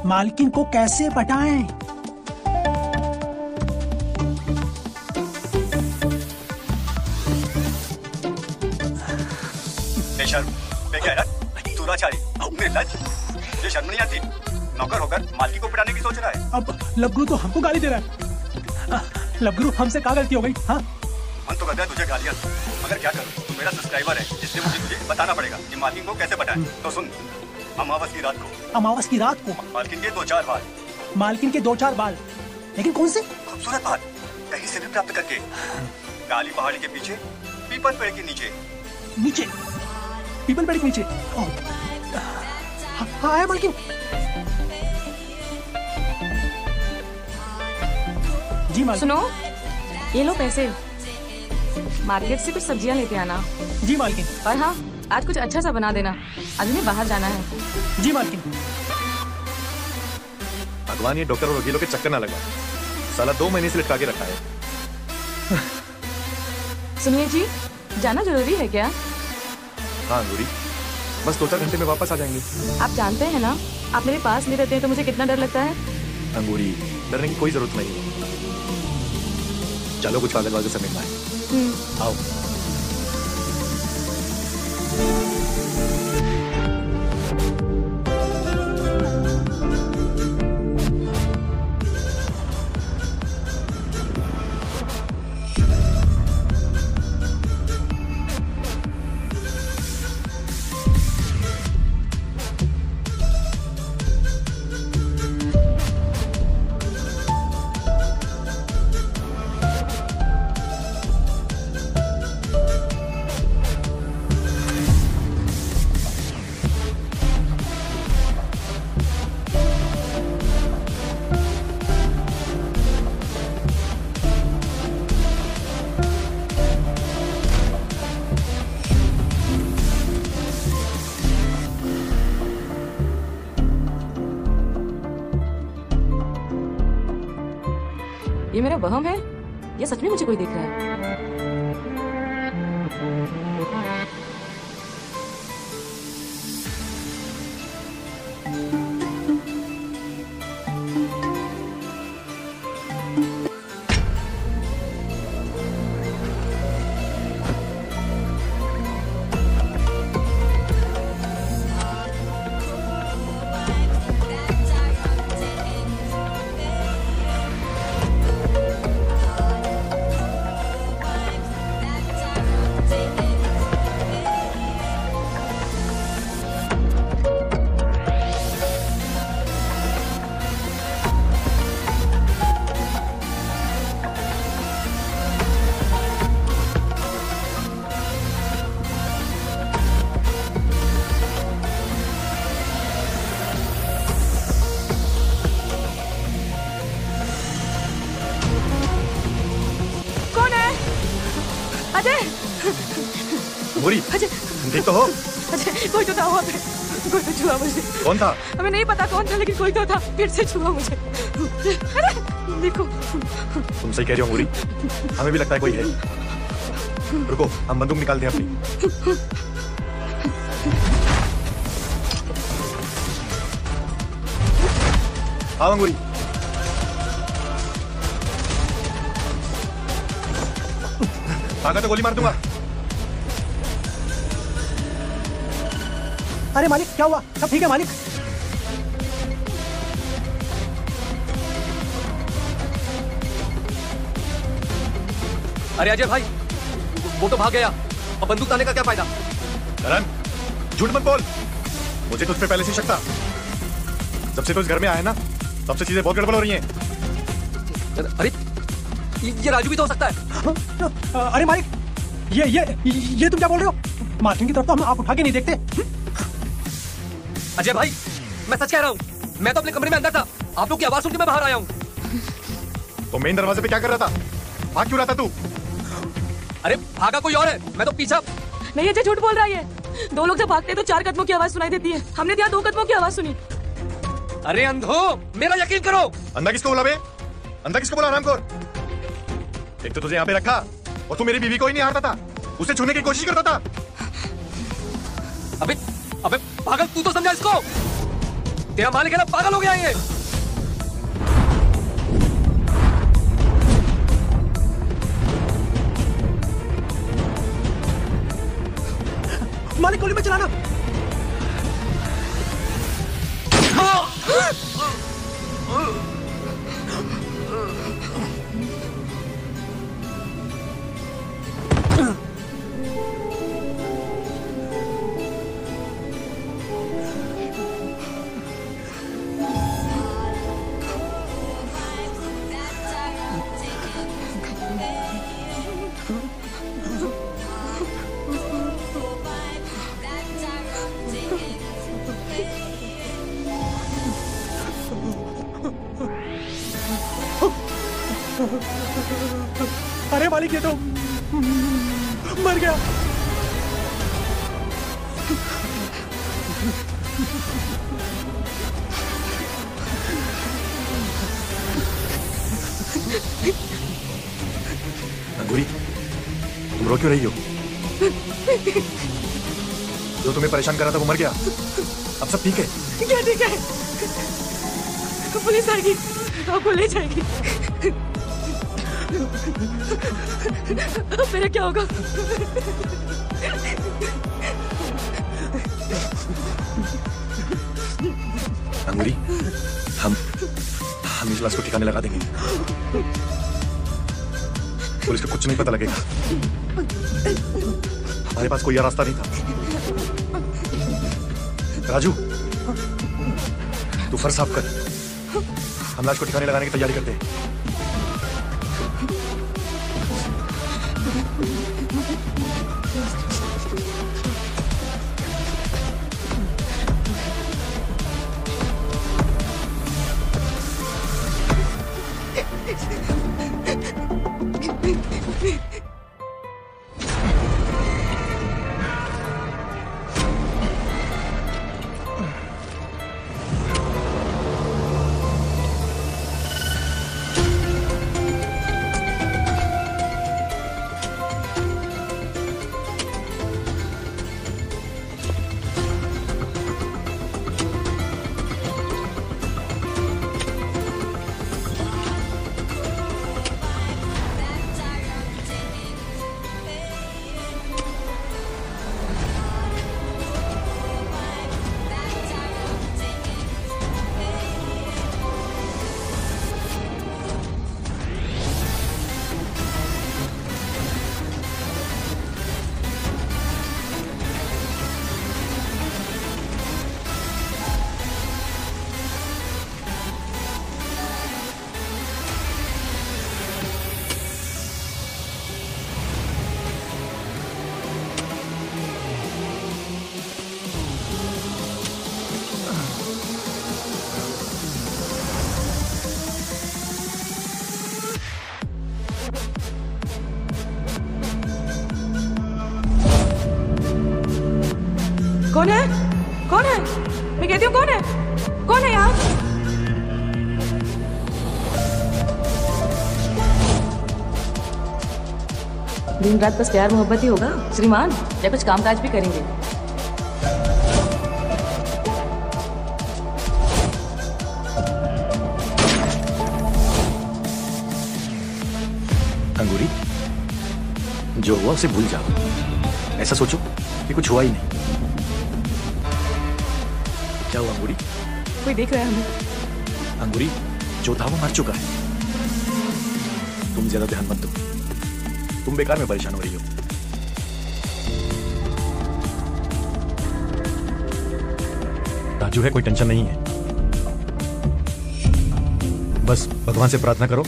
मालकिन को कैसे पटाएं? बेशर्म, बेगैरत, दुराचारी, निर्लज्ज, ये शर्म नहीं आती? नौकर होकर मालकी को पिटाने की सोच रहा है। अब लबगुरु तो हमको गाली दे रहा है। लबगुरु, हमसे क्या गलती हो गई? हाँ, मन तो करता है तुझे गालियां, मगर क्या करूं? तू मेरा सब्सक्राइबर है, इसलिए मुझे तुझे बताना पड़ेगा कि मालकिन को कैसे पटाएं। तो सुन, अमावस की रात को मालकिन के 2-4 बाल। मालकिन के 2-4 बाल, लेकिन कौन से? खूबसूरत बाल, कहीं से भी प्राप्त करके। काली पहाड़ी के पीछे, पीपल पेड़ के नीचे। नीचे? पीपल पेड़ के नीचे? हाँ है मालकिन। जी मालकिन। सुनो, ये लो पैसे, मार्केट से कुछ सब्जियां लेते आना। जी मालकिन। और हाँ, आज कुछ अच्छा सा बना देना, आज हमें बाहर जाना है। जी मालकिन। भगवान ये डॉक्टर और वकीलों के चक्कर ना लगा, साला 2 महीने से लटका के रखा है। सुनिए जी, जाना जरूरी है क्या? हाँ अंगूरी, बस 2-4 घंटे में वापस आ जाएंगे। आप जानते हैं ना, आप मेरे पास नहीं रहते हैं तो मुझे कितना डर लगता है। अंगूरी, डरने की कोई जरूरत नहीं है। चलो कुछ कागज वागज समेटना है। आओ। ये मेरा वहम है या सच में मुझे कोई देख रहा है? अंगूरी, देख तो हो। अजय, कोई तो था वहाँ पे, कोई तो छुआ मुझे। कौन था? हमें नहीं पता कौन था, लेकिन कोई तो था, फिर से छुआ मुझे। अरे देखो। तुम सही कह रही हो अंगूरी, हमें भी लगता है कोई है। रुको, हम बंदूक निकालते हैं अपनी। आओ अंगूरी। भागा तो गोली मार दूंगा। अरे मालिक, क्या हुआ? सब ठीक है मालिक? अरे अजय भाई, वो तो भाग गया, और बंदूक लाने का क्या फायदा? करण, झूठ मत बोल, मुझे तुझ पे पहले से शक था। जब से तो इस घर में आया ना, तब से चीजें बहुत गड़बड़ हो रही हैं। अरे ये राजू भी तो हो सकता है। अरे मालिक, ये तुम क्या बोल रहे हो? मार्टिन की तरफ तो हम आंख उठा के नहीं देखते। अजय भाई, मैं सच कह रहा हूँ, मैं तो अपने कमरे में अंदर था, आप लोग की आवाज सुन के मैं बाहर आया हूँ। तो मेन दरवाजे पे क्या कर रहा था? भाग क्यों रहा था तू? अरे भागा कोई और है, मैं तो पीछा। नहीं अजय, झूठ बोल रहा है। दो लोग जब भागते हैं तो 4 कदमों की आवाज सुनाई देती है, हमने यहाँ 2 कदमों की आवाज सुनी। अरे अंधो, मेरा यकीन करो। अंधा किसको बोला बे? अंधा किसको बोला हरामखोर? एक तो तुझे यहाँ पे रखा और तू मेरी बीवी को ही नहीं हारता था, उसे छूने की कोशिश करता था। अबे अबे पागल, तू तो समझा इसको। तेरा मालिक है ना, पागल हो गया ये। मालिक गोली में चलाना। अरे मालिक, ये तो मर गया। अंगूरी, तुम रो क्यों रही हो? जो तुम्हें परेशान कर रहा था वो मर गया। अब सब ठीक है? क्या ठीक है? पुलिस आएगी, आपको ले जाएगी। मेरा क्या होगा? अंगूरी, हम इस लाश को ठिकाने लगा देंगे। पुलिस को कुछ नहीं पता लगेगा। हमारे पास कोई और रास्ता नहीं था। राजू, तू फर्श साफ कर, हम लाश को ठिकाने लगाने की तैयारी करते हैं। कौन है? कौन है? मैं कहती हूँ कौन है? कौन है यहाँ? दिन रात बस प्यार मोहब्बत ही होगा श्रीमान, या कुछ कामकाज भी करेंगे? अंगूरी, जो हुआ उसे भूल जाओ। ऐसा सोचो कि कुछ हुआ ही नहीं। क्या हुआ अंगूरी? कोई देख रहा है हमें। अंगूरी, जो था वो मर चुका है। तुम ज्यादा ध्यान मत दो, तुम बेकार में परेशान हो रही हो। राजू है, कोई टेंशन नहीं है। बस भगवान से प्रार्थना करो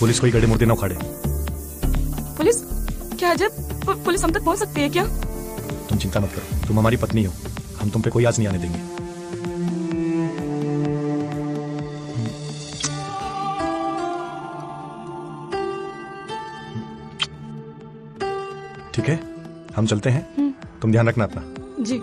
पुलिस कोई गड़े मुर्दे न उखाड़े। पुलिस? क्या अजब, पुलिस हम तक पहुंच सकती है क्या? तुम चिंता मत करो, तुम हमारी पत्नी हो, हम तुम पे कोई आस नहीं आने देंगे। ठीक है, हम चलते हैं। तुम ध्यान रखना अपना। जी।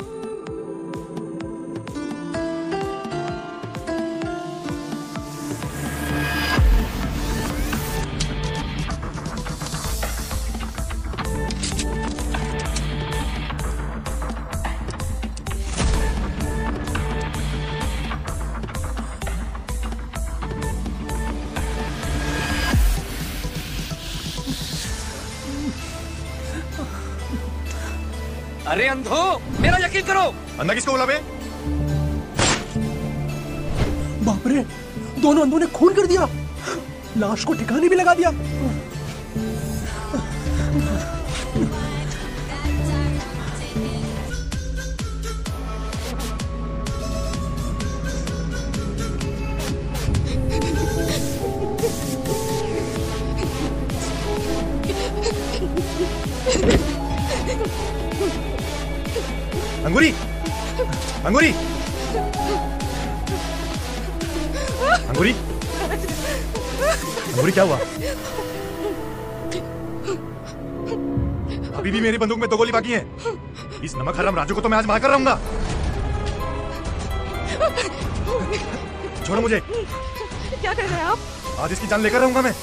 अरे अंधो, मेरा यकीन करो। अंधा किसको बोला बे? बाप रे, दोनों अंधों ने खून कर दिया, लाश को ठिकाने भी लगा दिया। अंगूरी, अंगूरी, अंगूरी, अंगूरी क्या हुआ? अभी भी मेरी बंदूक में 2 गोली बाकी है। इस नमक हराम राजू को तो मैं आज मार कर रहूंगा। छोड़ो मुझे। क्या कर रहे हैं आप? आज इसकी जान लेकर रहूंगा मैं।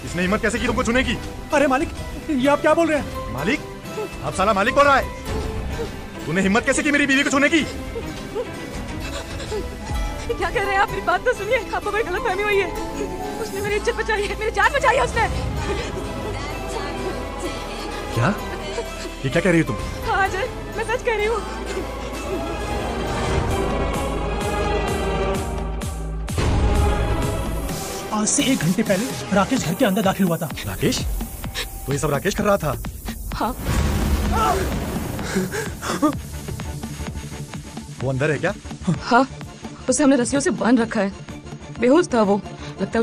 इसने हिम्मत कैसे की तुमको छूने की? अरे मालिक, ये आप क्या बोल रहे हैं? मालिक? अब साला मालिक बोल रहा है। तूने हिम्मत कैसे की मेरी बीवी को छूने की? क्या कर रहे हैं आप? मेरी बात तो सुनिए, आपको कोई गलतफहमी हुई है। उसने मेरी इज्जत बचाई है, मेरी जान बचाई है उसने। क्या? ये क्या कह रही हो तुम? हाँ अजय, मैं सच कह रही हूँ। आज से 1 घंटे पहले राकेश घर के अंदर दाखिल हुआ था। राकेश? तो ये सब राकेश कर रहा था? हाँ। वो अंदर है क्या? हाँ, उसे हमने रस्सियों से बांध रखा है, बेहोश था वो।